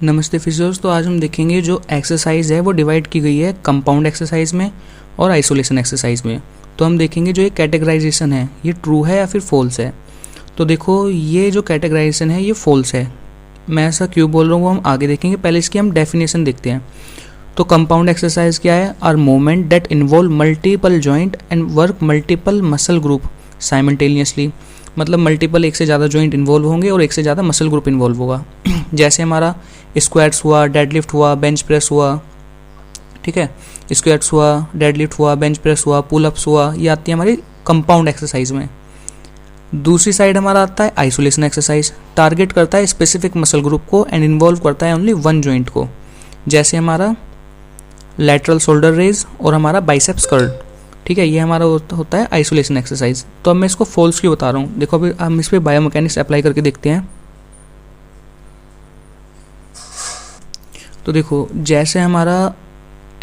नमस्ते फिजियोस। तो आज हम देखेंगे जो एक्सरसाइज है वो डिवाइड की गई है कंपाउंड एक्सरसाइज में और आइसोलेशन एक्सरसाइज में। तो हम देखेंगे जो ये कैटेगराइजेशन है ये ट्रू है या फिर फॉल्स है। तो देखो ये जो कैटेगराइजेशन है ये फॉल्स है। मैं ऐसा क्यों बोल रहा हूँ वो हम आगे देखेंगे, पहले इसकी हम डेफिनेशन देखते हैं। तो कंपाउंड एक्सरसाइज क्या है? Are movement that involve multiple joint and work multiple muscle group simultaneously. मतलब मल्टीपल एक से ज़्यादा जॉइंट इन्वॉल्व होंगे और एक से ज़्यादा मसल ग्रुप इन्वॉल्व होगा। जैसे हमारा स्क्वाट्स हुआ, डेडलिफ्ट हुआ, बेंच प्रेस हुआ, ठीक है, स्क्वाट्स हुआ, डेडलिफ्ट हुआ, बेंच प्रेस हुआ, पुलअप्स हुआ, ये आती है हमारी कंपाउंड एक्सरसाइज में। दूसरी साइड हमारा आता है आइसोलेशन एक्सरसाइज, टारगेट करता है स्पेसिफिक मसल ग्रुप को एंड इन्वॉल्व करता है ओनली वन जॉइंट को। जैसे हमारा लैटरल शोल्डर रेज और हमारा बाइसेप्स कर्ल, ठीक है, ये हमारा होता है आइसोलेशन एक्सरसाइज। तो अब मैं इसको फॉल्स क्यों बता रहा हूँ, देखो अभी हम इस पर बायोमैकेनिक्स अप्लाई करके देखते हैं। तो देखो जैसे हमारा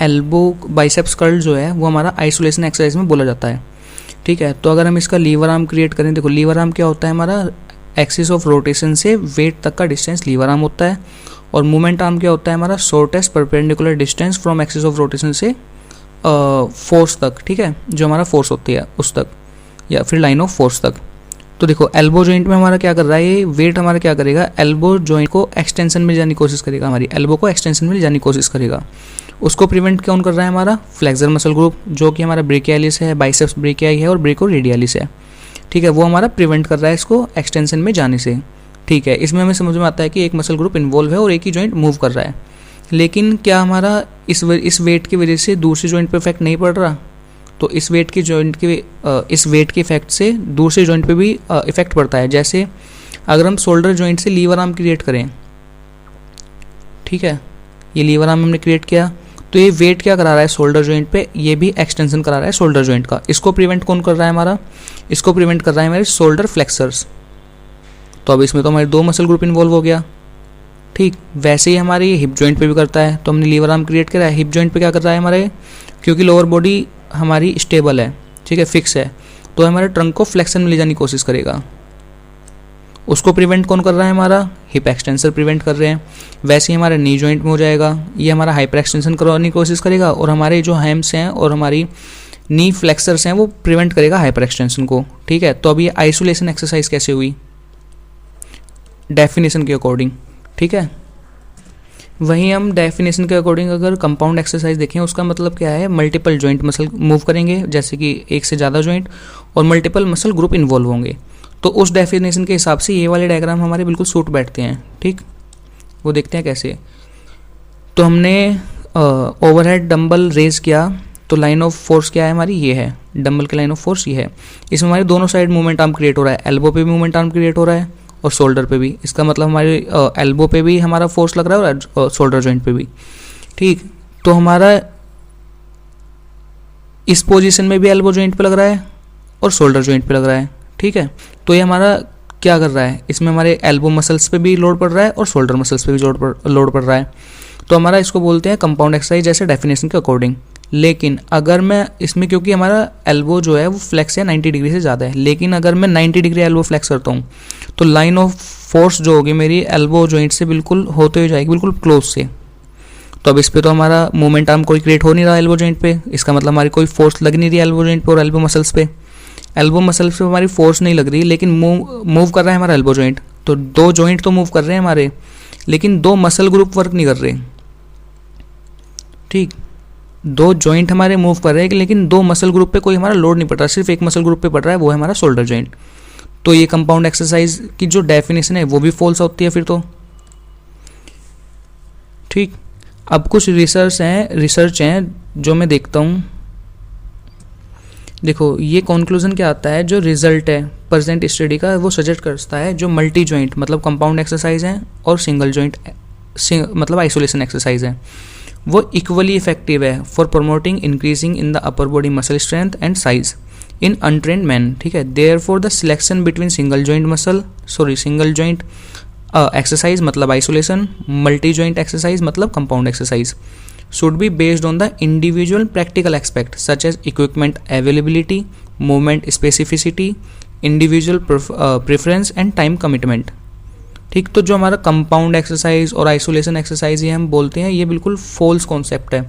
एल्बो बाइसेप्स कर्ल जो है वो हमारा आइसोलेशन एक्सरसाइज में बोला जाता है, ठीक है। तो अगर हम इसका लीवर आर्म क्रिएट करें, देखो लीवर आर्म क्या होता है, हमारा एक्सिस ऑफ रोटेशन से वेट तक का डिस्टेंस लीवर आर्म होता है। और मूवमेंट आर्म क्या होता है, हमारा shortest perpendicular distance from axis of rotation से फोर्स तक, ठीक है, जो हमारा फोर्स होती है उस तक या फिर लाइन ऑफ फोर्स तक। तो देखो एल्बो जॉइंट में हमारा क्या कर रहा है, ये वेट हमारा क्या करेगा, एल्बो जॉइंट को एक्सटेंशन में जाने की कोशिश करेगा, हमारी एल्बो को एक्सटेंशन में जाने की कोशिश करेगा। उसको प्रिवेंट कौन कर रहा है, हमारा फ्लेक्सर मसल ग्रुप, जो कि हमारा ब्रेकियालिस है, बाइसेप्स ब्रेकियाई है और ब्रेको रेडियालिस है, ठीक है, वो हमारा प्रिवेंट कर रहा है इसको एक्सटेंशन में जाने से, ठीक है। इसमें हमें समझ में आता है कि एक मसल ग्रुप इन्वॉल्व है और एक ही जॉइंट मूव कर रहा है। लेकिन क्या हमारा इस वेट की वजह से दूसरे जॉइंट पे इफेक्ट नहीं पड़ रहा? तो इस वेट के इफेक्ट से दूसरे जॉइंट पे भी इफेक्ट पड़ता है। जैसे अगर हम शोल्डर जॉइंट से लीवर आर्म क्रिएट करें, ठीक है, ये लीवर आर्म हमने क्रिएट किया, तो ये वेट क्या करा रहा है शोल्डर जॉइंट पे, ये भी एक्सटेंशन करा रहा है शोल्डर जॉइंट का। इसको प्रिवेंट कौन कर रहा है हमारा, इसको प्रिवेंट कर रहा है हमारे शोल्डर फ्लेक्सर्स। तो अब इसमें तो हमारे दो मसल ग्रुप इन्वॉल्व हो गया, ठीक। वैसे ही हमारे हिप जॉइंट पे भी करता है। तो हमने लीवर आर्म क्रिएट करा है, हिप जॉइंट पे क्या कर रहा है हमारे, क्योंकि लोअर बॉडी हमारी स्टेबल है, ठीक है, फिक्स है, तो हमारे ट्रंक को फ्लेक्शन में ले जाने की कोशिश करेगा। उसको प्रिवेंट कौन कर रहा है, हमारा हिप एक्सटेंसर प्रिवेंट कर रहे हैं। वैसे ही हमारा नी जॉइंट में हो जाएगा, ये हमारा हाइपर एक्सटेंशन करवाने की कोशिश करेगा और हमारे जो हैम्स हैं और हमारी नी फ्लेक्सर्स हैं वो प्रिवेंट करेगा हाइपर एक्सटेंशन को, ठीक है। तो अब ये आइसोलेशन एक्सरसाइज कैसे हुई, डेफिनेशन के अकॉर्डिंग, ठीक है। वहीं हम डेफिनेशन के अकॉर्डिंग अगर कंपाउंड एक्सरसाइज देखें, उसका मतलब क्या है, मल्टीपल जॉइंट मसल मूव करेंगे, जैसे कि एक से ज़्यादा जॉइंट और मल्टीपल मसल ग्रुप इन्वॉल्व होंगे। तो उस डेफिनेशन के हिसाब से ये वाले डायग्राम हमारे बिल्कुल सूट बैठते हैं, ठीक। वो देखते हैं कैसे। तो हमने ओवरहेड डंबल रेज किया, तो लाइन ऑफ फोर्स क्या है हमारी, ये है डंबल की लाइन ऑफ फोर्स, ये है। इसमें हमारे दोनों साइड मूवमेंट आर्म क्रिएट हो रहा है, एल्बो पे भी मूवमेंट आर्म क्रिएट हो रहा है और शोल्डर पे भी। इसका मतलब हमारे एल्बो पे भी हमारा फोर्स लग रहा है और शोल्डर जॉइंट पे भी, ठीक। तो हमारा इस पोजीशन में भी एल्बो जॉइंट पे लग रहा है और शोल्डर जॉइंट पे लग रहा है, ठीक है। तो ये हमारा क्या कर रहा है, इसमें हमारे एल्बो मसल्स पे भी लोड पड़ रहा है और शोल्डर मसल्स पे भी लोड पड़ रहा है। तो हमारा इसको बोलते हैं कंपाउंड एक्सरसाइज, जैसे डेफिनेशन के अकॉर्डिंग। लेकिन अगर मैं इसमें, क्योंकि हमारा एल्बो जो है वो फ्लेक्स है 90 डिग्री से ज़्यादा है, लेकिन अगर मैं 90 डिग्री एल्बो फ्लेक्स करता हूँ तो लाइन ऑफ फोर्स जो होगी मेरी एल्बो जॉइंट से बिल्कुल होते हुए जाएगी, बिल्कुल क्लोज से। तो अब इस पर तो हमारा मूवमेंट आर्म कोई क्रिएट हो नहीं रहा एल्बो जॉइंट पे, इसका मतलब हमारी कोई फोर्स लग नहीं रही एल्बो जॉइंट पे और एल्बो मसल्स पे। एल्बो मसल्स पे हमारी फोर्स नहीं लग रही, लेकिन मूव कर रहा है हमारा एल्बो जॉइंट। तो दो जॉइंट तो मूव कर रहे हैं हमारे, लेकिन दो मसल ग्रुप वर्क नहीं कर रहे, ठीक। दो जॉइंट हमारे मूव कर रहे हैं लेकिन दो मसल ग्रुप पे कोई हमारा लोड नहीं पड़ रहा, सिर्फ एक मसल ग्रुप पे पड़ रहा है, वो है हमारा शोल्डर जॉइंट। तो ये कंपाउंड एक्सरसाइज की जो डेफिनेशन है वो भी फॉल्स होती है फिर तो, ठीक। अब कुछ रिसर्च हैं जो मैं देखता हूँ। देखो ये कंक्लूजन क्या आता है, जो रिजल्ट है प्रेजेंट स्टडी का वो सजेस्ट करता है जो मल्टी जॉइंट मतलब कंपाउंड एक्सरसाइज है और सिंगल जॉइंट मतलब आइसोलेशन एक्सरसाइज है, वो इक्वली इफेक्टिव है for promoting increasing in the upper body muscle strength and size in untrained man, ठीक है। Therefore the selection between single joint exercise मतलब आइसोलेशन, मल्टी जॉइंट एक्सरसाइज मतलब compound exercise should be based on the individual practical aspect such as equipment availability, movement specificity, individual preference and time commitment. ठीक, तो जो हमारा compound exercise और isolation exercise ये हम बोलते हैं, ये बिल्कुल फॉल्स कॉन्सेप्ट है।